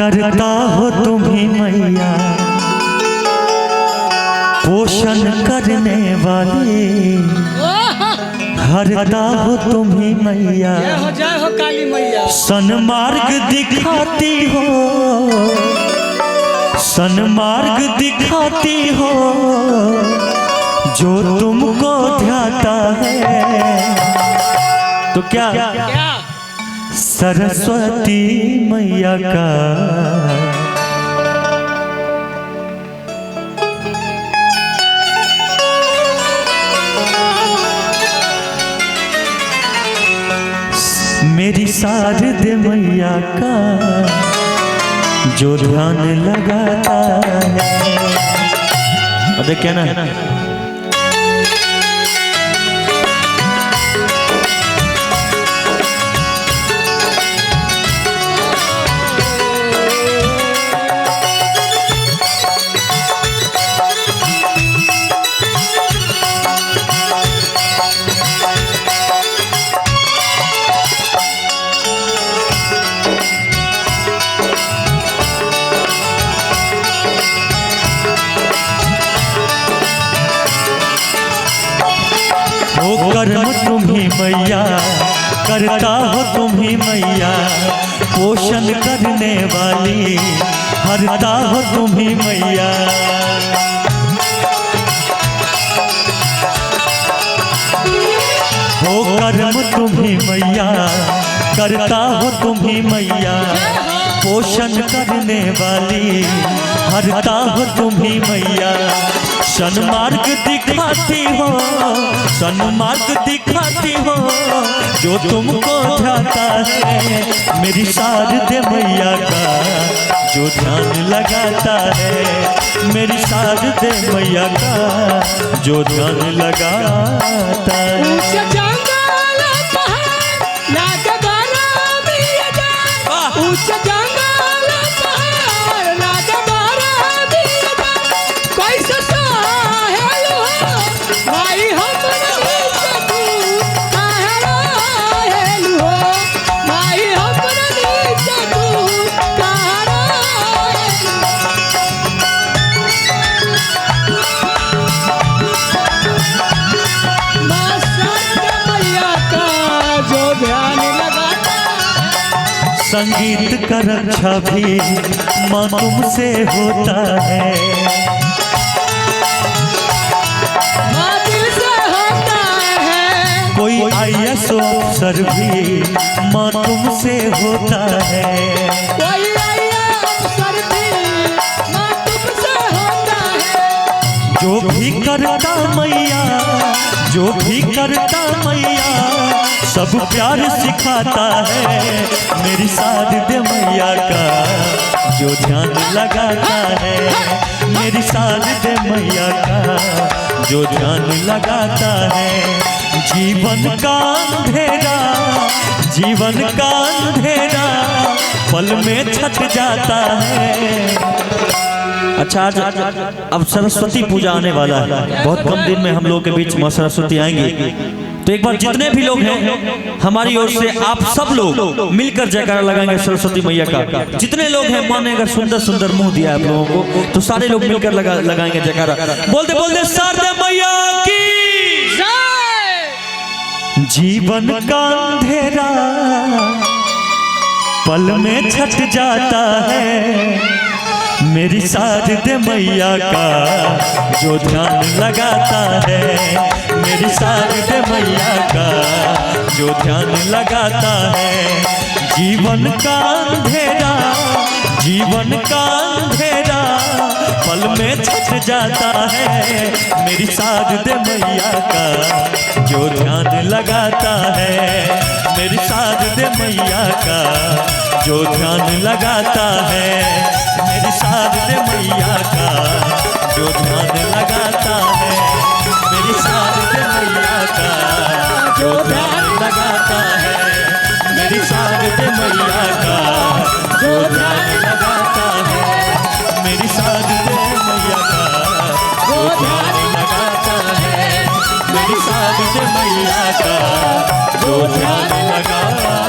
करता हो तुम्ही मैया पोषण करने वाली, हरता हो तुम्ही मैया, जय हो काली मैया। सन्मार्ग दिखाती हो, सन्मार्ग दिखाती हो, जो तुमको ध्याता है। तो क्या सरस्वती मैया का मेरी शारद मैया का जो ध्यान लगाता है। अब क्या ना कर्म तुम्ही मैया, करता हो तुम्ही मैया, पोषण करने वाली, हरता हो तुम्ही मैया। हो कर्म तुम्ही मैया, करता हो तुम्ही मैया, पोषण करने वाली, हरता हो तुम्ही मैया। सन्मार्ग दिखाती हो, सन्मार्ग दिखाती हो, जो तुमको ध्याता है। मेरी शारद मैया का जो ध्यान लगाता है, मेरी शारद मैया का जो ध्यान लगाता है। संगीत का रक्षा भी माँ तुमसे होता है, माँ दिल से होता है। कोई IAS अफसर भी माँ तुमसे होता है, कोई IAS अफसर भी माँ तुमसे होता है। जो भी करता मैया, जो भी करता मैया, सब प्यार सिखाता है। मेरी शारद मैया का जो ध्यान लगाता है, मेरी शारद मैया का जो ध्यान लगाता है। जीवन का अंधेरा, जीवन का अंधेरा पल में छट जाता है। अच्छा, आज अब सरस्वती पूजा आने वाला है, बहुत कम दिन में हम लोग के बीच मां सरस्वती आएंगी। तो एक बार जितने भी लोग हैं हमारी ओर से आप सब लोग मिलकर जयकारा लगाएंगे सरस्वती मैया का। जितने लोग हैं, मां ने अगर सुंदर सुंदर मुंह दिया आप लोगों को, तो सारे लोग मिलकर लगाएंगे जयकारा। बोलते बोलते शारदा मैया की जय। जीवन का अंधेरा पल में छट जाता है, मेरी शारद मैया का जो ध्यान लगाता है, मेरी शारद मैया का जो ध्यान लगाता है। जीवन का अंधेरा, जीवन का अंधेरा पल में छट जाता है, मेरी शारद मैया का जो ध्यान लगाता है, मेरी शारद मैया का जो ध्यान लगाता है, मेरी शारद मैया का जो ध्यान लगाता है, मेरी शारद मैया का जो ध्यान लगाता है, मेरी शारद मैया का जो ध्यान लगाता है, मेरी शारद मैया का जो ध्यान लगाता है, मेरी शारद मैया का जो ध्यान लगाता है।